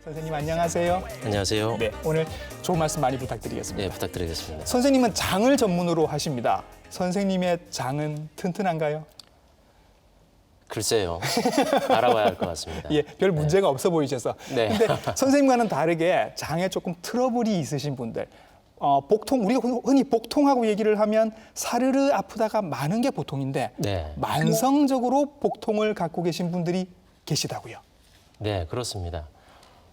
선생님 안녕하세요. 안녕하세요. 네, 오늘 좋은 말씀 많이 부탁드리겠습니다. 네, 부탁드리겠습니다. 선생님은 장을 전문으로 하십니다. 선생님의 장은 튼튼한가요? 글쎄요. 알아봐야 할 것 같습니다. 예, 별 문제가 없어 보이셔서. 네. 근데 선생님과는 다르게 장에 조금 트러블이 있으신 분들, 복통, 우리가 흔히 복통하고 얘기를 하면 사르르 아프다가 많은 게 보통인데 네. 만성적으로 복통을 갖고 계신 분들이 계시다고요. 네, 그렇습니다.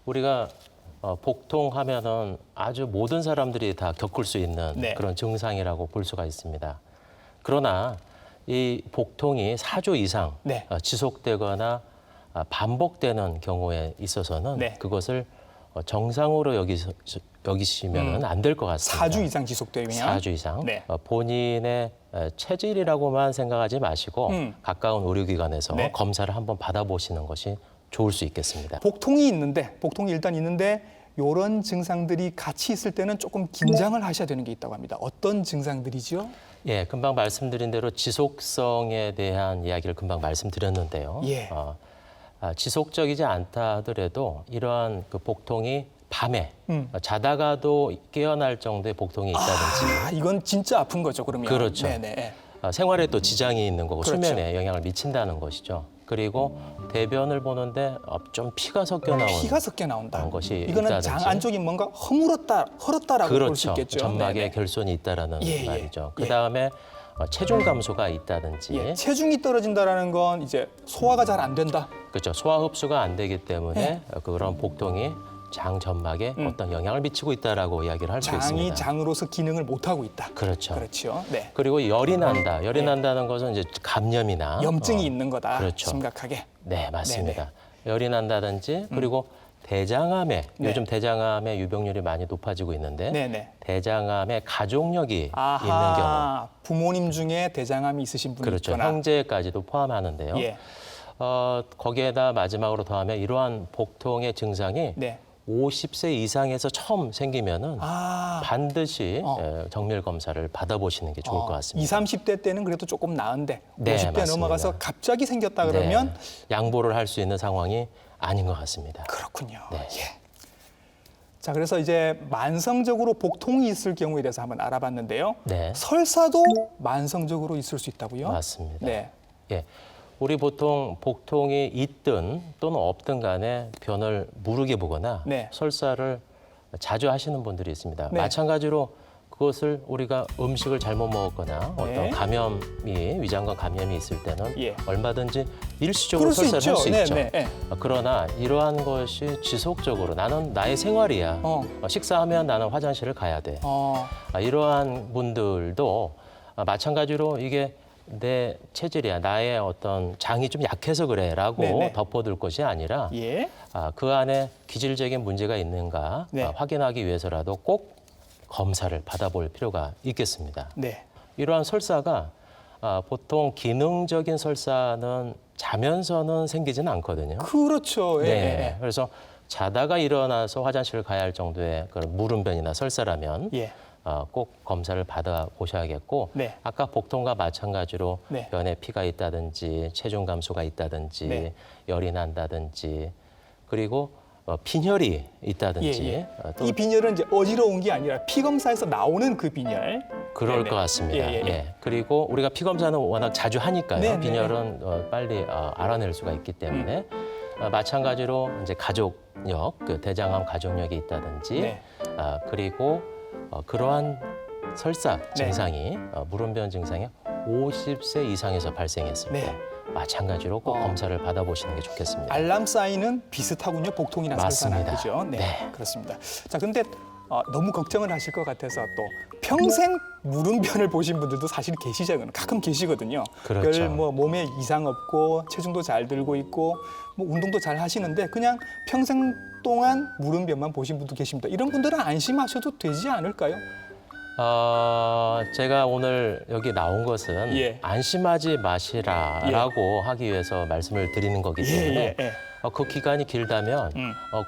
우리가 복통하면은 아주 모든 사람들이 다 겪을 수 있는 네. 그런 증상이라고 볼 수가 있습니다. 그러나 이 복통이 4주 이상 네. 지속되거나 반복되는 경우에 있어서는 네. 그것을 정상으로 여기시면 안 될 것 같습니다. 4주 이상 지속되면 4주 이상. 네. 본인의 체질이라고만 생각하지 마시고 가까운 의료기관에서 네. 검사를 한번 받아보시는 것이 좋을 수 있겠습니다. 복통이 일단 있는데 이런 증상들이 같이 있을 때는 조금 긴장을 하셔야 되는 게 있다고 합니다. 어떤 증상들이죠? 예, 금방 말씀드린 대로 지속성에 대한 이야기를 금방 말씀드렸는데요. 예. 지속적이지 않다 하더라도 이러한 그 복통이 밤에 자다가도 깨어날 정도의 복통이 있다든지 이건 진짜 아픈 거죠, 그러면. 그렇죠. 네네. 생활에 또 지장이 있는 거고 그렇죠. 수면에 영향을 미친다는 것이죠. 그리고 대변을 보는데 좀 피가 섞여 나오는 피가 섞여 나온다. 그런 것이 이거는 있다든지. 장 안쪽이 뭔가 헐었다라고 볼 수 그렇죠. 있겠죠. 점막에 네네. 결손이 있다라는 예, 예. 말이죠. 예. 그다음에 체중 감소가 있다든지 예, 체중이 떨어진다라는 건 이제 소화가 잘 안 된다. 그렇죠. 소화 흡수가 안 되기 때문에 예. 그런 복통이 장 점막에 어떤 영향을 미치고 있다라고 이야기를 할 수 장이 있습니다. 장으로서 기능을 못 하고 있다. 그렇죠. 그렇죠. 네. 그리고 열이 난다. 열이 난다는 것은 이제 감염이나 염증이 있는 거다. 그렇죠. 심각하게. 네, 맞습니다. 열이 난다든지 그리고 대장암에 네. 요즘 대장암의 유병률이 많이 높아지고 있는데 네네. 대장암의 가족력이 있는 경우 아하, 부모님 중에 대장암이 있으신 분이 그렇죠. 있거나. 형제까지도 포함하는데요. 예. 거기에다 마지막으로 더하면 이러한 복통의 증상이 네. 50세 이상에서 처음 생기면은 아, 반드시 정밀 검사를 받아보시는 게 좋을 것 같습니다. 20, 30대 때는 그래도 조금 나은데 네, 50대 맞습니다. 넘어가서 갑자기 생겼다 그러면 네, 양보를 할 수 있는 상황이 아닌 것 같습니다. 그렇군요. 네. 예. 자, 그래서 이제 만성적으로 복통이 있을 경우에 대해서 한번 알아봤는데요. 네. 설사도 만성적으로 있을 수 있다고요? 맞습니다. 네. 예, 우리 보통 복통이 있든 또는 없든 간에 변을 무르게 보거나 네. 설사를 자주 하시는 분들이 있습니다. 네. 마찬가지로 그것을 우리가 음식을 잘못 먹었거나 네. 어떤 감염이 위장관 감염이 있을 때는 예. 얼마든지 일시적으로 그럴 수 설사를 할 수 있죠. 있죠. 네, 네. 그러나 이러한 것이 지속적으로 나는 나의 생활이야. 식사하면 나는 화장실을 가야 돼. 이러한 분들도 마찬가지로 이게 내 체질이야, 나의 어떤 장이 좀 약해서 그래라고 네네. 덮어둘 것이 아니라 예. 그 안에 기질적인 문제가 있는가 네. 확인하기 위해서라도 꼭 검사를 받아볼 필요가 있겠습니다. 네. 이러한 설사가 보통 기능적인 설사는 자면서는 생기지는 않거든요. 그렇죠. 예. 네, 그래서 자다가 일어나서 화장실을 가야 할 정도의 그런 물음변이나 설사라면 예. 꼭 검사를 받아보셔야겠고 네. 아까 복통과 마찬가지로 네. 변에 피가 있다든지 체중 감소가 있다든지 네. 열이 난다든지 그리고 빈혈이 있다든지 예, 예. 또 이 빈혈은 이제 어지러운 게 아니라 피 검사에서 나오는 그 빈혈. 그럴 네네. 것 같습니다. 예, 예. 예. 그리고 우리가 피 검사는 워낙 자주 하니까요. 네네. 빈혈은 빨리 알아낼 수가 있기 때문에 마찬가지로 이제 가족력, 그 대장암 가족력이 있다든지 네. 그리고 그러한 설사 네. 증상이 물음변 증상이 50세 이상에서 발생했을 네. 때 마찬가지로 꼭 검사를 받아보시는 게 좋겠습니다. 알람 사인은 비슷하군요. 복통이나 설사나. 맞습니다. 그죠? 네, 네. 그렇습니다. 자, 근데 너무 걱정을 하실 것 같아서 또 평생 물음변을 보신 분들도 사실 계시잖아요. 가끔 계시거든요. 그렇죠. 별 뭐 몸에 이상 없고 체중도 잘 들고 있고 뭐 운동도 잘 하시는데 그냥 평생 동안 물음변만 보신 분도 계십니다. 이런 분들은 안심하셔도 되지 않을까요? 제가 오늘 여기 나온 것은 예. 안심하지 마시라라고 하기 위해서 말씀을 드리는 거기 때문에 그 기간이 길다면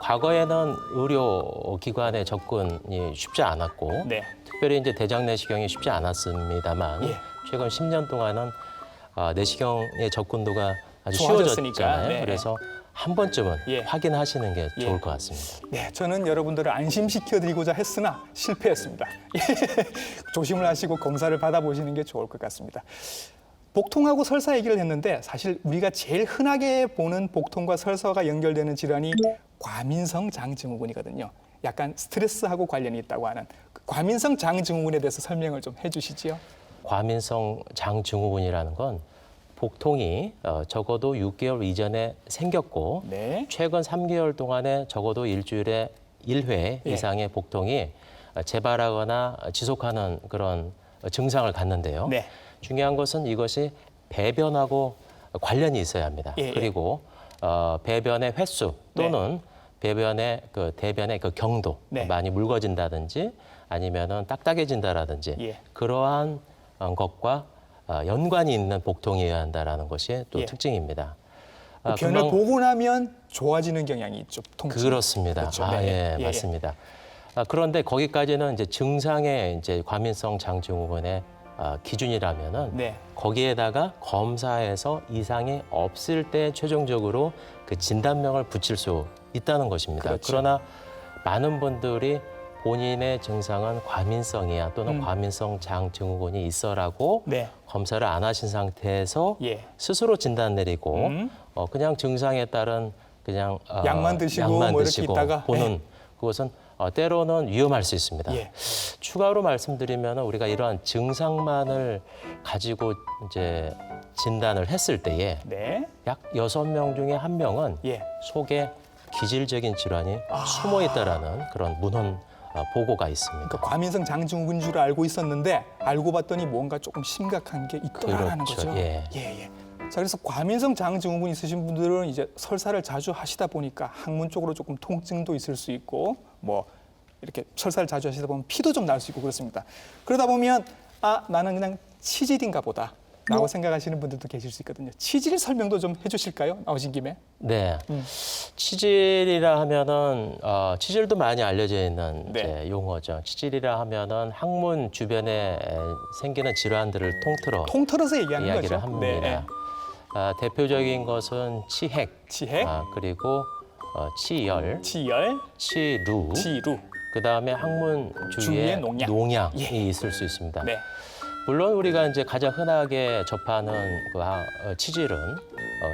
과거에는 의료기관의 접근이 쉽지 않았고 네. 특별히 이제 대장 내시경이 쉽지 않았습니다만 예. 최근 10년 동안은 내시경의 접근도가 아주 좋아졌으니까. 쉬워졌잖아요. 네. 그래서 한 번쯤은 예. 확인하시는 게 예. 좋을 것 같습니다. 네, 저는 여러분들을 안심시켜드리고자 했으나 실패했습니다. 조심을 하시고 검사를 받아보시는 게 좋을 것 같습니다. 복통하고 설사 얘기를 했는데 사실 우리가 제일 흔하게 보는 복통과 설사가 연결되는 질환이 과민성 장증후군이거든요. 약간 스트레스하고 관련이 있다고 하는 그 과민성 장증후군에 대해서 설명을 좀 해주시지요. 과민성 장증후군이라는 건 복통이 적어도 6개월 이전에 생겼고 네. 최근 3개월 동안에 적어도 일주일에 1회 예. 이상의 복통이 재발하거나 지속하는 그런 증상을 갖는데요. 네. 중요한 것은 이것이 배변하고 관련이 있어야 합니다. 예, 예. 그리고 배변의 횟수 또는 배변의 대변의 그 경도 네. 많이 묽어진다든지 아니면은 딱딱해진다라든지 예. 그러한 것과 연관이 있는 복통이어야 한다라는 것이 또 예. 특징입니다. 변을 보고 나면 좋아지는 경향이 있죠. 통증. 그렇습니다. 그렇죠. 예, 예, 맞습니다. 그런데 거기까지는 이제 증상의 이제 과민성 장증후군의 기준이라면은 네. 거기에다가 검사에서 이상이 없을 때 최종적으로 그 진단명을 붙일 수 있다는 것입니다. 그렇죠. 그러나 많은 분들이 본인의 증상은 과민성이야 또는 과민성 장증후군이 있어라고 네. 검사를 안 하신 상태에서 예. 스스로 진단 내리고 그냥 증상에 따른 그냥 약만 드시고 뭐 이렇게 드시고 있다가 보는 그것은 때로는 위험할 수 있습니다. 예. 추가로 말씀드리면 우리가 이러한 증상만을 가지고 이제 진단을 했을 때에 네. 약 6명 중에 1명은 예. 속에 기질적인 질환이 숨어 있다라는 그런 문헌 보고가 있습니다. 그러니까 과민성 장증후군인 줄 알고 있었는데 알고 봤더니 뭔가 조금 심각한 게 있더라라는 그렇죠. 거죠. 예. 예. 자, 그래서 과민성 장증후군 있으신 분들은 이제 설사를 자주 하시다 보니까 항문 쪽으로 조금 통증도 있을 수 있고 뭐 이렇게 설사를 자주 하시다 보면 피도 좀 날 수 있고 그렇습니다. 그러다 보면 나는 그냥 치질인가 보다 라고 생각하시는 분들도 계실 수 있거든요. 치질 설명도 좀 해주실까요? 나오신 김에. 네. 치질이라 하면은 치질도 많이 알려져 있는 네. 이제 용어죠. 치질이라 하면은 항문 주변에 생기는 질환들을 통틀어서 얘기하는 이야기를 거죠. 합니다. 네. 대표적인 것은 치핵, 치핵, 그리고 치열, 치열, 치루, 치루. 그다음에 항문 주위에 주위에 농약. 농약이 예. 있을 수 있습니다. 네. 물론 우리가 이제 가장 흔하게 접하는 치질은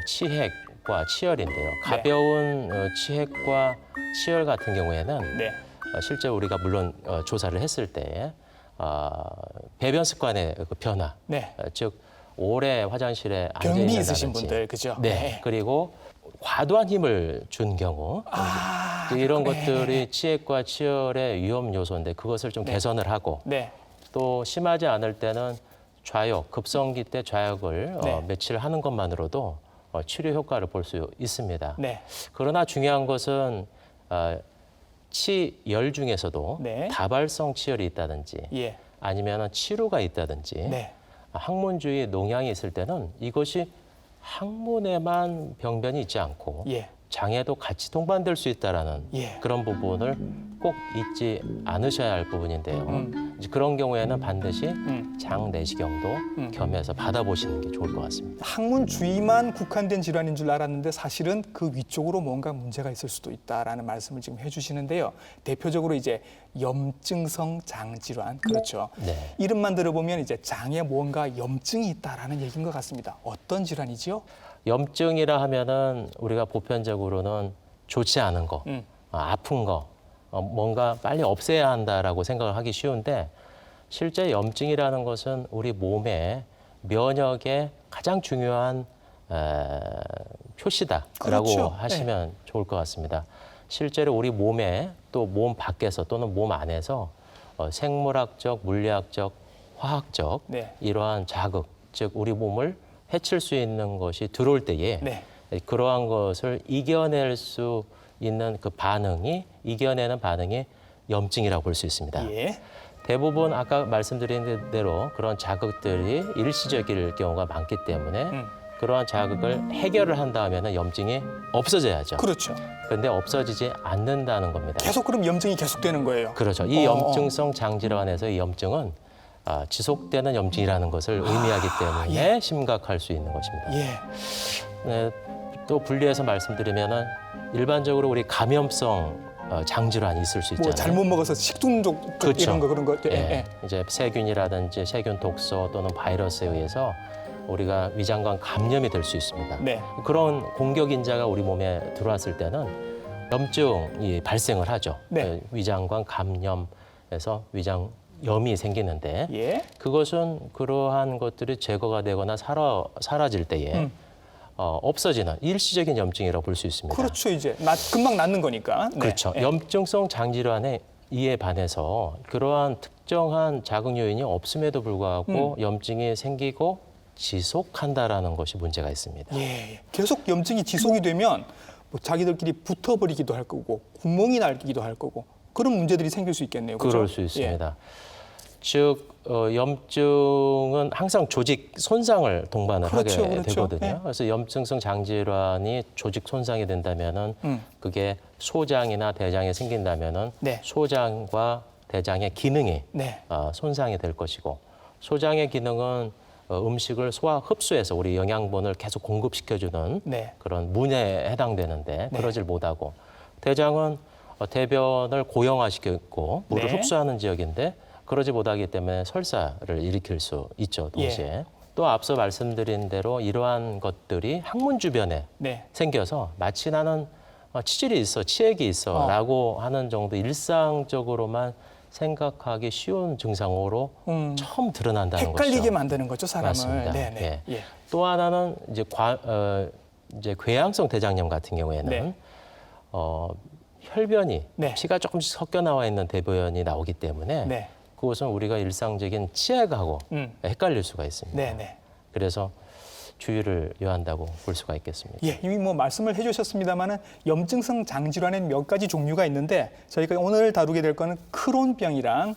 치핵과 치열인데요. 가벼운 치핵과 치열 같은 경우에는 네. 실제 우리가 물론 조사를 했을 때 배변 습관의 그 변화, 네. 즉 오래 화장실에 앉아 변비 있는다든지, 있으신 분들, 그죠? 네. 그리고 과도한 힘을 준 경우 이런 것들이 치핵과 치열의 위험 요소인데 그것을 좀 개선을 하고 네. 또 심하지 않을 때는 좌욕, 급성기 때 좌욕을 네. 며칠 하는 것만으로도 치료 효과를 볼 수 있습니다. 네. 그러나 중요한 것은 치열 중에서도 네. 다발성 치열이 있다든지 예. 아니면 치루가 있다든지 네. 항문 주위에 농양이 있을 때는 이것이 항문에만 병변이 있지 않고 예. 장에도 같이 동반될 수 있다라는 예. 그런 부분을 꼭 잊지 않으셔야 할 부분인데요. 이제 그런 경우에는 반드시 장 내시경도 겸해서 받아보시는 게 좋을 것 같습니다. 항문 주위만 국한된 질환인 줄 알았는데 사실은 그 위쪽으로 뭔가 문제가 있을 수도 있다라는 말씀을 지금 해주시는데요. 대표적으로 이제 염증성 장질환, 그렇죠. 네. 이름만 들어보면 이제 장에 뭔가 염증이 있다라는 얘기인 것 같습니다. 어떤 질환이지요? 염증이라 하면은 우리가 보편적으로는 좋지 않은 거, 아픈 거, 뭔가 빨리 없애야 한다라고 생각을 하기 쉬운데 실제 염증이라는 것은 우리 몸의 면역의 가장 중요한 표시다라고 그렇죠. 하시면 좋을 것 같습니다. 실제로 우리 몸에 또 몸 밖에서 또는 몸 안에서 생물학적, 물리학적, 화학적 네. 이러한 자극, 즉 우리 몸을 해칠 수 있는 것이 들어올 때에 네. 그러한 것을 이겨낼 수 있는 그 반응이 이겨내는 반응이 염증이라고 볼 수 있습니다. 예. 대부분 아까 말씀드린 대로 그런 자극들이 일시적일 경우가 많기 때문에 그러한 자극을 해결을 한다면은 염증이 없어져야죠. 그렇죠. 그런데 없어지지 않는다는 겁니다. 계속 그럼 염증이 계속되는 거예요. 그렇죠. 이 염증성 장질환에서 이 염증은 지속되는 염증이라는 것을 의미하기 때문에 심각할 수 있는 것입니다. 예. 네, 또 분리해서 말씀드리면은 일반적으로 우리 감염성 장질환이 있을 수 있잖아요. 뭐 잘못 먹어서 식중독 그렇죠. 이런 거 그런 거. 예. 이제 세균이라든지 세균 독소 또는 바이러스에 의해서 우리가 위장관 감염이 될 수 있습니다. 네. 그런 공격 인자가 우리 몸에 들어왔을 때는 염증이 발생을 하죠. 네. 위장관 감염에서 위장염이 생기는데 예. 그것은 그러한 것들이 제거가 되거나 사라질 때에 없어지는 일시적인 염증이라고 볼 수 있습니다. 그렇죠. 이제 금방 낫는 거니까. 네. 그렇죠. 예. 염증성 장질환에 이에 반해서 그러한 특정한 자극 요인이 없음에도 불구하고 염증이 생기고 지속한다라는 것이 문제가 있습니다. 예. 계속 염증이 지속이 되면 뭐 자기들끼리 붙어버리기도 할 거고 구멍이 날기도 할 거고 그런 문제들이 생길 수 있겠네요. 그렇죠? 그럴 수 있습니다. 즉 염증은 항상 조직 손상을 동반을 그렇죠, 하게 그렇죠. 되거든요. 네. 그래서 염증성 장질환이 조직 손상이 된다면은 그게 소장이나 대장에 생긴다면은 네. 소장과 대장의 기능이 네. 손상이 될 것이고 소장의 기능은 음식을 소화 흡수해서 우리 영양분을 계속 공급시켜주는 네. 그런 문에 해당되는데 네. 그러질 못하고 대장은 대변을 고형화시켰고 물을 네. 흡수하는 지역인데 그러지 못하기 때문에 설사를 일으킬 수 있죠. 동시에. 또 앞서 말씀드린 대로 이러한 것들이 항문 주변에 네. 생겨서 마치 나는 치질이 있어, 치액이 있어 라고 하는 정도 일상적으로만 생각하기 쉬운 증상으로 처음 드러난다는 거죠. 헷갈리게 만드는 거죠, 사람을. 맞습니다. 네. 예. 또 하나는 이제 궤양성 대장염 같은 경우에는 네. 혈변이 네. 피가 조금씩 섞여 나와 있는 대변이 나오기 때문에 네. 그것은 우리가 일상적인 치액하고 헷갈릴 수가 있습니다. 네. 그래서 주의를 요한다고 볼 수가 있겠습니다. 예, 이미 뭐 말씀을 해주셨습니다만은 염증성 장질환엔 몇 가지 종류가 있는데 저희가 오늘 다루게 될 거는 크론병이랑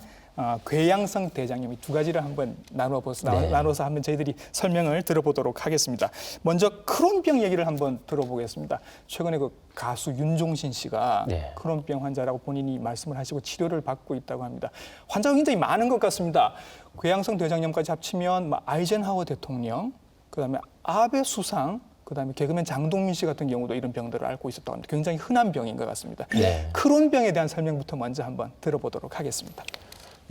궤양성 대장염 이 두 가지를 한번 나눠서 한번 저희들이 설명을 들어보도록 하겠습니다. 먼저 크론병 얘기를 한번 들어보겠습니다. 최근에 그 가수 윤종신 씨가 네. 크론병 환자라고 본인이 말씀을 하시고 치료를 받고 있다고 합니다. 환자가 굉장히 많은 것 같습니다. 궤양성 대장염까지 합치면 아이젠하워 대통령, 그다음에 아베 수상, 그다음에 개그맨 장동민 씨 같은 경우도 이런 병들을 앓고 있었다고 합니다. 굉장히 흔한 병인 것 같습니다. 네. 크론병에 대한 설명부터 먼저 한번 들어보도록 하겠습니다.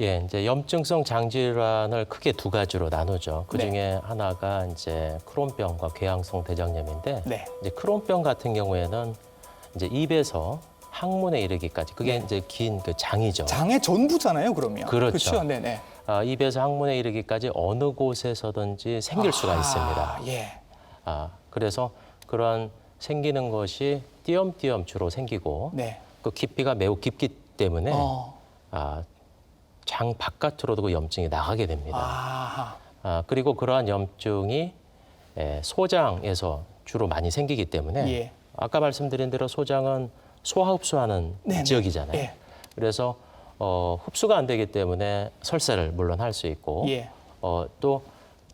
예, 이제 염증성 장질환을 크게 두 가지로 나누죠. 그 중에 하나가 이제 크론병과 궤양성 대장염인데, 네. 이제 크론병 같은 경우에는 이제 입에서 항문에 이르기까지 그게 이제 긴 그 장이죠. 장의 전부잖아요, 그러면. 그렇죠. 네네. 입에서 항문에 이르기까지 어느 곳에서든지 생길 수가 있습니다. 예. 그래서 그런 생기는 것이 띄엄띄엄 주로 생기고 네. 그 깊이가 매우 깊기 때문에 장 바깥으로도 그 염증이 나가게 됩니다. 그리고 그러한 염증이 소장에서 주로 많이 생기기 때문에 아까 말씀드린 대로 소장은 소화 흡수하는 지역이잖아요. 예. 그래서 흡수가 안 되기 때문에 설사를 물론 할 수 있고 또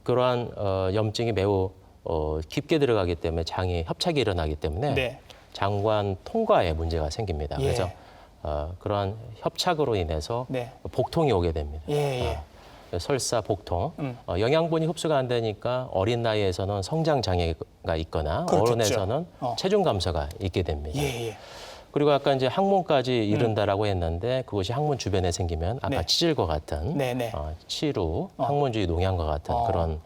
그러한 염증이 매우 깊게 들어가기 때문에 장이 협착이 일어나기 때문에 장관 통과에 문제가 생깁니다. 그래서 그러한 협착으로 인해서 복통이 오게 됩니다. 설사, 복통. 영양분이 흡수가 안 되니까 어린 나이에서는 성장 장애가 있거나 어른에서는 체중 감소가 있게 됩니다. 그리고 아까 이제 항문까지 이른다라고 했는데 그것이 항문 주변에 생기면 아까 치질과 같은 치루, 항문주의 농양과 같은 그런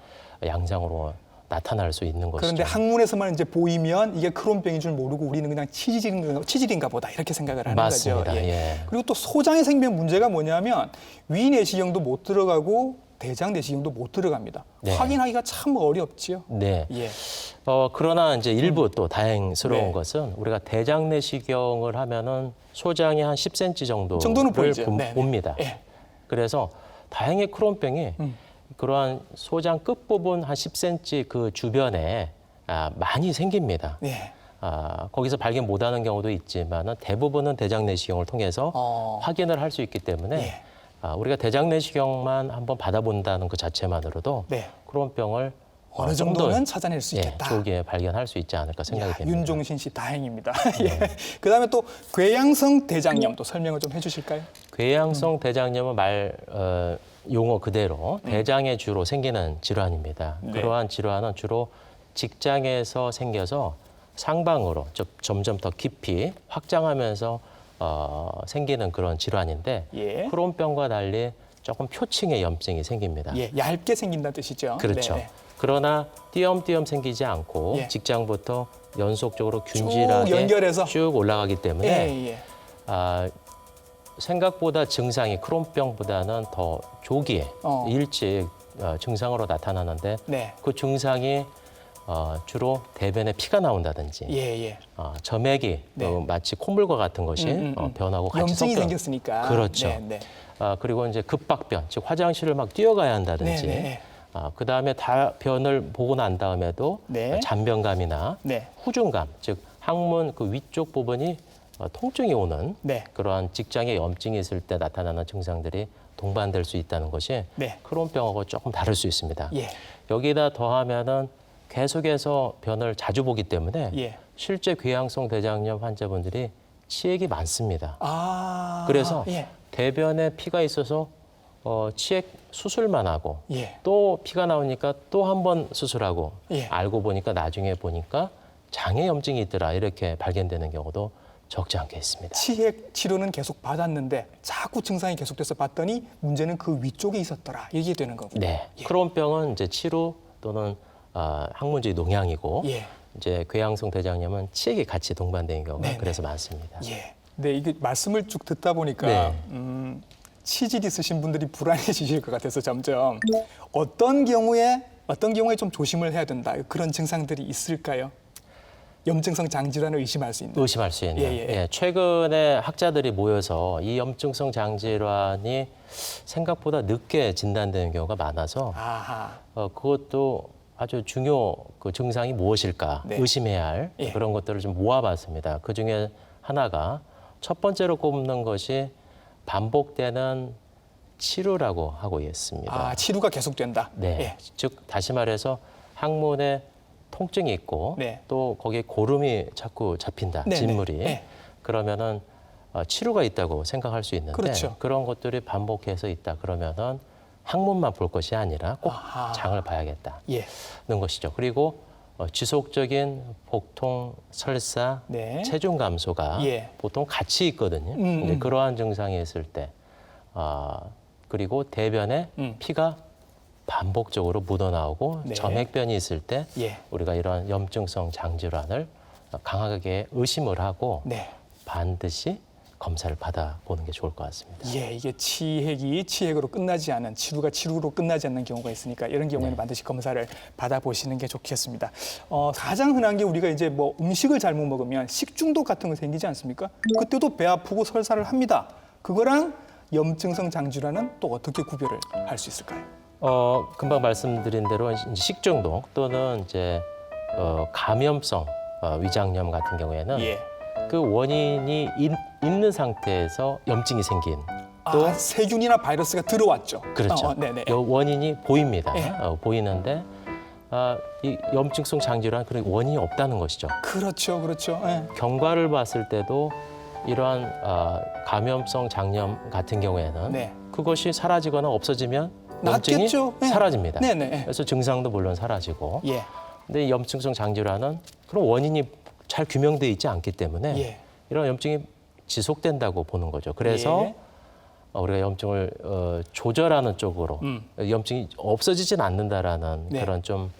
양상으로 나타날 수 있는 것이죠. 그런데 항문에서만 이제 보이면 이게 크론병인 줄 모르고 우리는 그냥 치질인가 보다 이렇게 생각을 하는 맞습니다. 거죠. 그리고 또 소장에 생기는 문제가 뭐냐면 위 내시경도 못 들어가고 대장 내시경도 못 들어갑니다. 확인하기가 참 어렵지요. 네. 그러나 이제 일부 또 다행스러운 것은 우리가 대장 내시경을 하면은 소장이 한 10cm 정도는 보이죠. 봅니다. 그래서 다행히 크론병이 그러한 소장 끝부분 한 10cm 그 주변에 많이 생깁니다. 거기서 발견 못하는 경우도 있지만 대부분은 대장 내시경을 통해서 확인을 할 수 있기 때문에 우리가 대장 내시경만 한번 받아본다는 그 자체만으로도 크론병을 어느 정도는 찾아낼 수 있겠다. 조기에 발견할 수 있지 않을까 생각이 됩니다. 윤종신 씨 다행입니다. 그다음에 또 궤양성 대장염 또 설명을 좀 해주실까요? 궤양성 대장염은 용어 그대로 대장에 주로 생기는 질환입니다. 그러한 질환은 주로 직장에서 생겨서 상방으로 점점 더 깊이 확장하면서 생기는 그런 질환인데 예. 크론병과 달리 조금 표층의 염증이 생깁니다. 예, 얇게 생긴다는 뜻이죠. 그렇죠. 네. 그러나 띄엄띄엄 생기지 않고 예. 직장부터 연속적으로 균질하게 연결해서 쭉 올라가기 때문에 예. 생각보다 증상이 크론병보다는 더 조기에 일찍 증상으로 나타나는데 네. 그 증상이 주로 대변에 피가 나온다든지 예. 점액이 네. 마치 콧물과 같은 것이 변하고 같이 염증이 섞여 생겼으니까. 그렇죠. 네. 그리고 이제 급박변, 즉 화장실을 막 뛰어가야 한다든지 네. 그다음에 다 변을 보고 난 다음에도 네. 잔변감이나 네. 후중감, 즉 항문 그 위쪽 부분이 통증이 오는 네. 그러한 직장에 염증이 있을 때 나타나는 증상들이 동반될 수 있다는 것이 네. 크론병하고 조금 다를 수 있습니다. 예. 여기다 더하면은 계속해서 변을 자주 보기 때문에 예. 실제 궤양성 대장염 환자분들이 치액이 많습니다. 그래서 그래서 대변에 피가 있어서 치액 수술만 하고 예. 또 피가 나오니까 또 한 번 수술하고 예. 알고 보니까 나중에 보니까 장에 염증이 있더라 이렇게 발견되는 경우도 적지 않게 있습니다. 치액 치료는 계속 받았는데 자꾸 증상이 계속돼서 봤더니 문제는 그 위쪽에 있었더라 이게 되는 거군요. 네, 크론병은 이제 치루 또는 항문주의 농양이고 예. 이제 궤양성 대장염은 치액이 같이 동반되는 경우가 네네. 그래서 많습니다. 예. 네, 이게 말씀을 쭉 듣다 보니까 네. 치질 있으신 분들이 불안해지실 것 같아서 점점 어떤 경우에 좀 조심을 해야 된다 그런 증상들이 있을까요? 염증성 장질환을 의심할 수 있는. 의심할 수 있는. 예. 최근에 학자들이 모여서 이 염증성 장질환이 생각보다 늦게 진단되는 경우가 많아서 그것도 아주 중요 그 증상이 무엇일까 네. 의심해야 할 그런 것들을 좀 모아봤습니다. 그 중에 하나가 첫 번째로 꼽는 것이 반복되는 치루라고 하고 있습니다. 치루가 계속된다. 네. 예. 즉 다시 말해서 항문에 통증이 있고 네. 또 거기에 고름이 자꾸 잡힌다. 네네. 진물이. 네. 그러면은 치루가 있다고 생각할 수 있는데 그렇죠. 그런 것들이 반복해서 있다. 그러면은 항문만 볼 것이 아니라 꼭 장을 봐야겠다는 예. 것이죠. 그리고 지속적인 복통, 설사, 네. 체중 감소가 예. 보통 같이 있거든요. 이제 그러한 증상이 있을 때 그리고 대변에 피가 반복적으로 묻어나오고 네. 점액변이 있을 때 예. 우리가 이러한 염증성 장질환을 강하게 의심을 하고 네. 반드시 검사를 받아보는 게 좋을 것 같습니다. 예, 이게 치액이 치액으로 끝나지 않은 치루가 치루로 끝나지 않는 경우가 있으니까 이런 경우에는 반드시 검사를 받아보시는 게 좋겠습니다. 가장 흔한 게 우리가 이제 뭐 음식을 잘못 먹으면 식중독 같은 거 생기지 않습니까? 그때도 배 아프고 설사를 합니다. 그거랑 염증성 장질환은 또 어떻게 구별을 할 수 있을까요? 금방 말씀드린 대로 이제 식중독 또는 이제 감염성 위장염 같은 경우에는 예. 그 원인이 있는 상태에서 염증이 생긴 또 세균이나 바이러스가 들어왔죠. 그렇죠. 네네. 원인이 보입니다. 예. 보이는데 이 염증성 장질환 그런 원인이 없다는 것이죠. 그렇죠. 예. 경과를 봤을 때도 이러한 감염성 장염 같은 경우에는 네. 그것이 사라지거나 없어지면 염증이 낫겠죠. 네. 사라집니다. 네네. 그래서 증상도 물론 사라지고. 예. 근데 이 염증성 장질환은 그런 원인이 잘 규명돼 있지 않기 때문에 예. 이런 염증이 지속된다고 보는 거죠. 그래서 예. 우리가 염증을 조절하는 쪽으로 염증이 없어지진 않는다라는 네. 그런 좀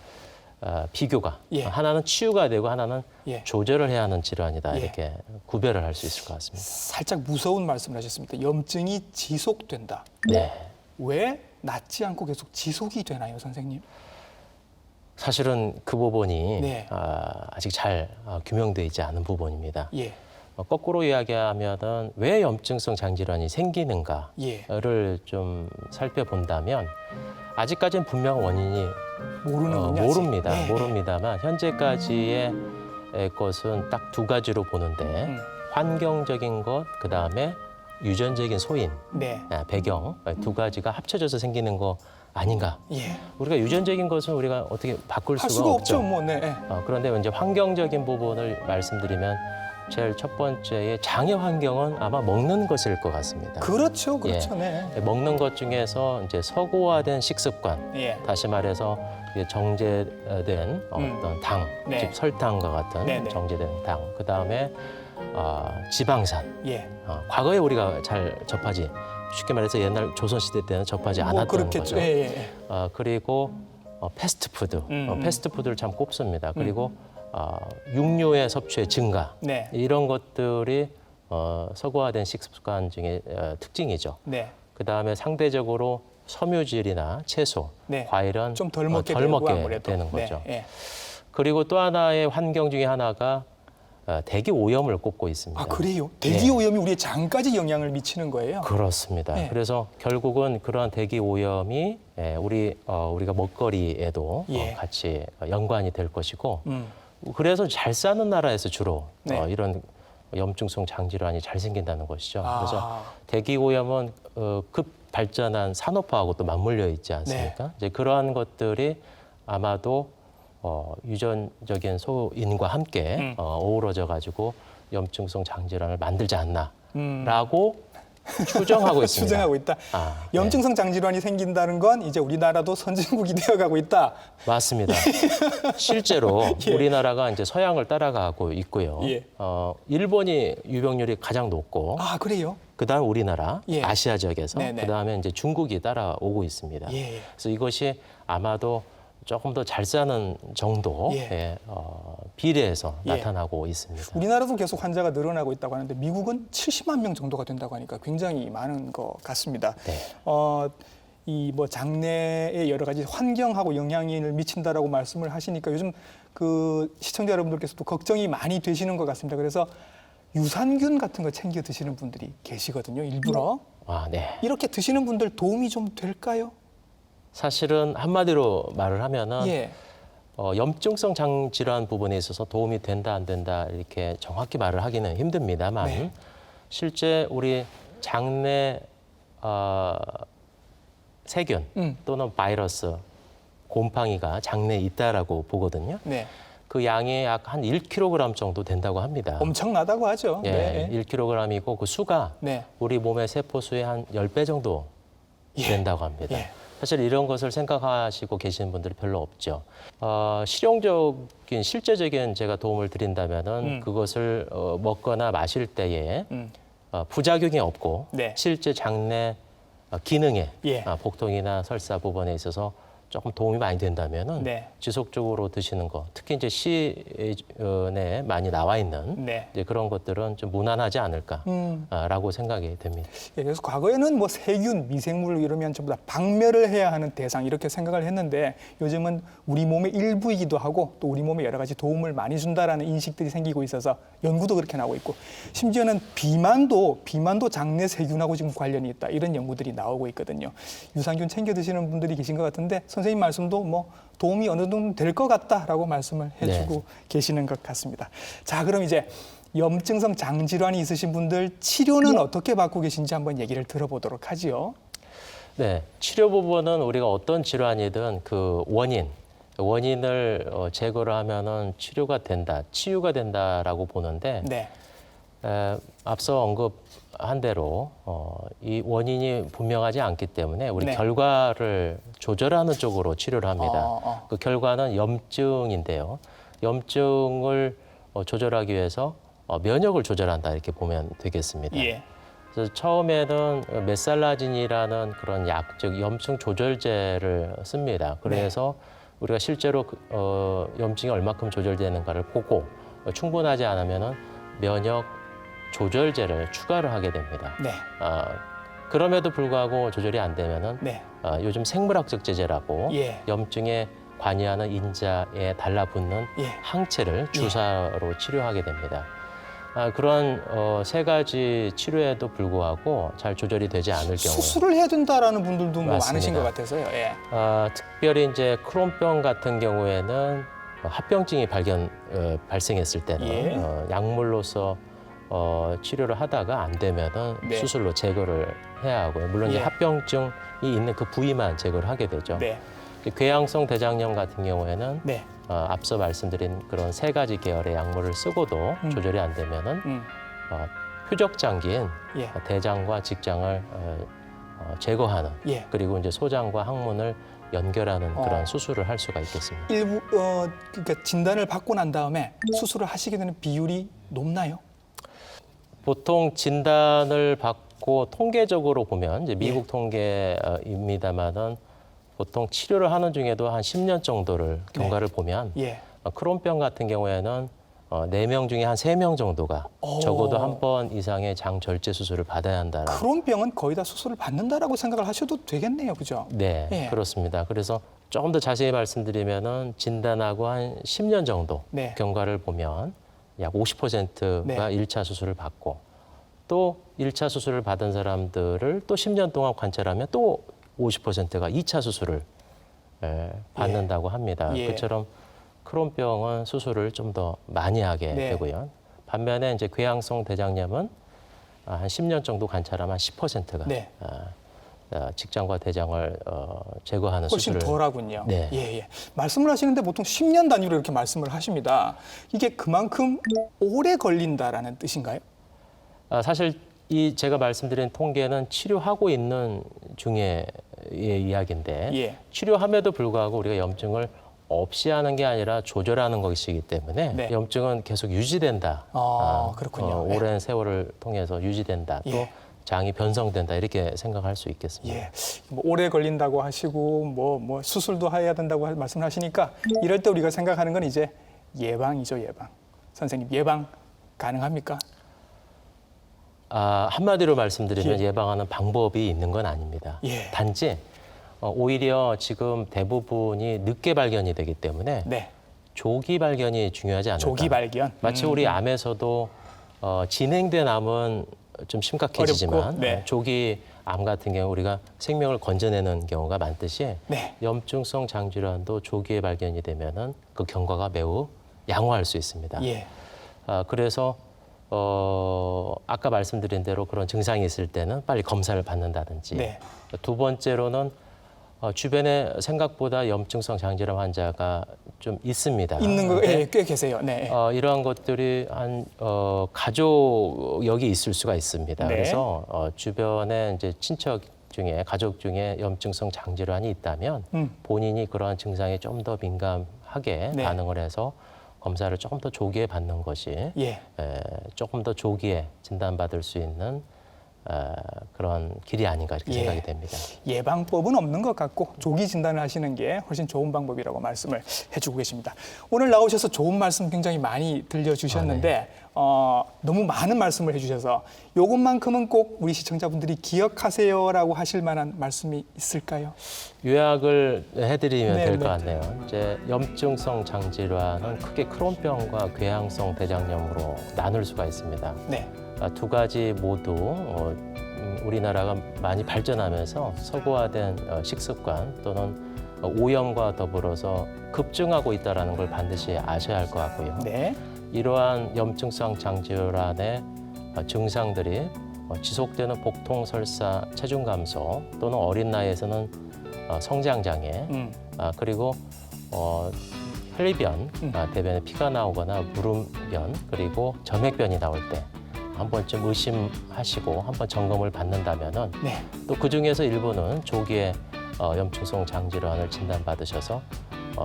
비교가 예. 하나는 치유가 되고 하나는 예. 조절을 해야 하는 질환이다 예. 이렇게 구별을 할 수 있을 것 같습니다. 살짝 무서운 말씀을 하셨습니다. 염증이 지속된다. 네. 왜 낫지 않고 계속 지속이 되나요, 선생님? 사실은 그 부분이 네. 아직 잘 규명되어 있지 않은 부분입니다. 예. 거꾸로 이야기하면은 왜 염증성 장질환이 생기는가를 예. 좀 살펴본다면 아직까지는 분명 원인이 모르는군요. 모릅니다. 네. 모릅니다만 현재까지의 것은 딱 두 가지로 보는데 환경적인 것, 그 다음에 유전적인 소인, 네. 배경 두 가지가 합쳐져서 생기는 거 아닌가? 예. 우리가 유전적인 것은 우리가 어떻게 바꿀 할 수가 수가 없죠. 없죠. 뭐 네. 그런데 이제 환경적인 부분을 말씀드리면 제일 첫 번째의 장애 환경은 아마 먹는 것일 것 같습니다. 그렇죠, 그렇죠. 예. 네. 먹는 것 중에서 이제 서구화된 식습관, 예. 다시 말해서 이게 정제된 어떤 당, 네. 즉 설탕과 같은 네네. 정제된 당, 그 다음에 지방산. 예. 과거에 우리가 잘 접하지, 쉽게 말해서 옛날 조선시대 때는 접하지 뭐 않았던 그렇겠죠. 거죠. 예, 예. 그리고 패스트푸드, 패스트푸드를 참 꼽습니다. 그리고 육류의 섭취의 증가, 네. 이런 것들이 서구화된 식습관 중에 특징이죠. 네. 그다음에 상대적으로 섬유질이나 채소, 네. 과일은 좀 덜 먹게 덜 되고 먹게 아무래도. 되는 거죠. 네. 예. 그리고 또 하나의 환경 중에 하나가 대기 오염을 꼽고 있습니다. 아, 그래요? 대기 오염이 우리의 장까지 영향을 미치는 거예요? 그렇습니다. 네. 그래서 결국은 그러한 대기 오염이 우리가 먹거리에도 예. 같이 연관이 될 것이고, 그래서 잘 사는 나라에서 주로 네. 이런 염증성 장질환이 잘 생긴다는 것이죠. 아. 그래서 대기 오염은 급 발전한 산업화하고 또 맞물려 있지 않습니까? 네. 이제 그러한 것들이 아마도 유전적인 소인과 함께 어우러져 가지고 염증성 장질환을 만들지 않나라고 추정하고 있습니다. 추정하고 있다. 네. 염증성 장질환이 생긴다는 건 이제 우리나라도 선진국이 되어가고 있다. 맞습니다. 실제로 예. 우리나라가 이제 서양을 따라가고 있고요. 예. 일본이 유병률이 가장 높고, 아, 그래요? 그다음 우리나라, 예. 아시아 지역에서, 네네. 그다음에 이제 중국이 따라오고 있습니다. 예. 그래서 이것이 아마도 조금 더 잘 사는 정도의 예. 비례해서 예. 나타나고 있습니다. 우리나라도 계속 환자가 늘어나고 있다고 하는데 미국은 70만 명 정도가 된다고 하니까 굉장히 많은 것 같습니다. 네. 이 뭐 장내의 여러 가지 환경하고 영향을 미친다라고 말씀을 하시니까 요즘 그 시청자 여러분들께서도 걱정이 많이 되시는 것 같습니다. 그래서 유산균 같은 거 챙겨 드시는 분들이 계시거든요. 일부러. 네. 이렇게 드시는 분들 도움이 좀 될까요? 사실은 한마디로 말을 하면은 예. 염증성 장질환 부분에 있어서 도움이 된다 안 된다 이렇게 정확히 말을 하기는 힘듭니다만, 네. 실제 우리 장내 세균 또는 바이러스, 곰팡이가 장내에 있다라고 보거든요. 네. 그 양이 약 한 1kg 정도 된다고 합니다. 엄청나다고 하죠. 예, 네. 1kg이고 그 수가 네. 우리 몸의 세포 수의 한 10배 정도 예. 된다고 합니다. 예. 사실 이런 것을 생각하시고 계시는 분들이 별로 없죠. 실용적인, 실제적인 제가 도움을 드린다면은 그것을 먹거나 마실 때에 부작용이 없고 네. 실제 장내 기능에 예. 복통이나 설사 부분에 있어서 조금 도움이 많이 된다면은 네. 지속적으로 드시는 거, 특히 이제 시내에 많이 나와 있는 네. 이제 그런 것들은 좀 무난하지 않을까라고 생각이 됩니다. 예, 그래서 과거에는 뭐 세균, 미생물 이러면 전부 다 박멸을 해야 하는 대상 이렇게 생각을 했는데 요즘은 우리 몸의 일부이기도 하고 또 우리 몸에 여러 가지 도움을 많이 준다라는 인식들이 생기고 있어서 연구도 그렇게 나오고 있고 심지어는 비만도 장내 세균하고 지금 관련이 있다 이런 연구들이 나오고 있거든요. 유산균 챙겨 드시는 분들이 계신 것 같은데 선생님 말씀도 뭐 도움이 어느 정도 될 것 같다라고 말씀을 해주고 계시는 것 같습니다. 자, 그럼 이제 염증성 장질환이 있으신 분들 치료는 어떻게 받고 계신지 한번 얘기를 들어보도록 하지요. 네, 치료 부분은 우리가 어떤 질환이든 그 원인을 제거를 하면은 치료가 된다, 치유가 된다라고 보는데 네. 앞서 언급한 대로 이 원인이 분명하지 않기 때문에 우리 네. 결과를 조절하는 쪽으로 치료를 합니다. 그 결과는 염증인데요. 염증을 조절하기 위해서 면역을 조절한다 이렇게 보면 되겠습니다. 예. 그래서 처음에는 메살라진이라는 그런 약, 즉 염증 조절제를 씁니다. 그래서 우리가 실제로 염증이 얼마큼 조절되는가를 보고 충분하지 않으면은 면역 조절제를 추가를 하게 됩니다. 네. 그럼에도 불구하고 조절이 안 되면은 네. 요즘 생물학적 제제라고 예. 염증에 관여하는 인자에 달라붙는 예. 항체를 주사로 치료하게 됩니다. 그런 세 가지 치료에도 불구하고 잘 조절이 되지 않을 경우에 수술을 해야 된다라는 분들도 뭐 맞습니다. 많으신 것 같아서요. 예. 특별히 이제 크론병 같은 경우에는 합병증이 발생했을 때는 예. 약물로서 치료를 하다가 안 되면은 네. 수술로 제거를 해야 하고요. 물론 이제 예. 합병증이 있는 그 부위만 제거를 하게 되죠. 네. 궤양성 대장염 같은 경우에는 네. 앞서 말씀드린 그런 세 가지 계열의 약물을 쓰고도 조절이 안 되면은 표적장기인 예. 대장과 직장을 제거하는 예. 그리고 이제 소장과 항문을 연결하는 그런 수술을 할 수가 있겠습니다. 일부 그러니까 진단을 받고 난 다음에 수술을 하시게 되는 비율이 높나요? 보통 진단을 받고 통계적으로 보면 이제 미국 예. 통계입니다만은 보통 치료를 하는 중에도 한 10년 정도를 경과를 보면 예. 크론병 같은 경우에는 4명 중에 한 3명 정도가 적어도 한 번 이상의 장 절제 수술을 받아야 한다는. 크론병은 거의 다 수술을 받는다라고 생각을 하셔도 되겠네요, 그죠? 네, 예. 그렇습니다. 그래서 조금 더 자세히 말씀드리면은 진단하고 한 10년 정도 네. 경과를 보면 약 50%가 네. 1차 수술을 받고 또 1차 수술을 받은 사람들을 또 10년 동안 관찰하면 또 50%가 2차 수술을 받는다고 합니다. 예. 그처럼 크론병은 수술을 좀 더 많이 하게 네. 되고요. 반면에 이제 궤양성 대장염은 한 10년 정도 관찰하면 한 10%가 네. 직장과 대장을 제거하는 훨씬 수술을 덜하군요. 네. 예, 예. 말씀을 하시는데 보통 10년 단위로 이렇게 말씀을 하십니다. 이게 그만큼 오래 걸린다라는 뜻인가요? 사실 이 제가 말씀드린 통계는 치료하고 있는 중에의 이야기인데 예. 치료함에도 불구하고 우리가 염증을 없이 하는 게 아니라 조절하는 것이기 때문에 네. 염증은 계속 유지된다. 그렇군요. 오랜 세월을 통해서 유지된다. 또 예. 장이 변성된다. 이렇게 생각할 수 있겠습니다. 예, 뭐 오래 걸린다고 하시고 뭐 수술도 해야 된다고 말씀을 하시니까 이럴 때 우리가 생각하는 건 이제 예방이죠, 예방. 선생님, 예방 가능합니까? 한마디로 말씀드리면 예. 예방하는 방법이 있는 건 아닙니다. 예. 단지 오히려 지금 대부분이 늦게 발견이 되기 때문에 네, 조기 발견이 중요하지 않을까. 조기 발견. 마치 우리 암에서도 진행된 암은 좀 심각해지지만 어렵고, 네. 조기 암 같은 경우 우리가 생명을 건져내는 경우가 많듯이 네. 염증성 장질환도 조기에 발견이 되면은 그 경과가 매우 양호할 수 있습니다. 예, 그래서 아까 말씀드린 대로 그런 증상이 있을 때는 빨리 검사를 받는다든지 네. 두 번째로는 주변에 생각보다 염증성 장질환 환자가 좀 있습니다. 있는 거 근데 꽤 계세요. 네. 이러한 것들이 가족력이 있을 수가 있습니다. 네. 그래서 주변에 이제 친척 중에 가족 중에 염증성 장질환이 있다면 본인이 그러한 증상에 좀 더 민감하게 네. 반응을 해서 검사를 조금 더 조기에 받는 것이 예. 조금 더 조기에 진단받을 수 있는 그런 길이 아닌가 이렇게 예. 생각이 됩니다. 예방법은 없는 것 같고 조기 진단을 하시는 게 훨씬 좋은 방법이라고 말씀을 해주고 계십니다. 오늘 나오셔서 좋은 말씀 굉장히 많이 들려주셨는데 너무 많은 말씀을 해주셔서 이것만큼은 꼭 우리 시청자분들이 기억하세요라고 하실 만한 말씀이 있을까요? 요약을 해드리면 네, 될 것 네. 같네요. 이제 염증성 장질환은 크게 크론병과 궤양성 대장염으로 나눌 수가 있습니다. 네. 두 가지 모두 우리나라가 많이 발전하면서 서구화된 식습관 또는 오염과 더불어서 급증하고 있다는 걸 반드시 아셔야 할 것 같고요. 네. 이러한 염증성 장질환의 증상들이 지속되는 복통, 설사, 체중 감소 또는 어린 나이에서는 성장 장애 그리고 혈리변, 대변에 피가 나오거나 무름변 그리고 점액변이 나올 때 한 번쯤 의심하시고 한번 점검을 받는다면은 네. 또 그 중에서 일부는 조기에 염증성 장질환을 진단받으셔서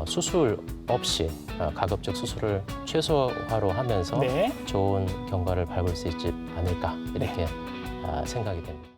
수술 없이 가급적 수술을 최소화로 하면서 네. 좋은 경과를 밟을 수 있지 않을까 이렇게 생각이 됩니다.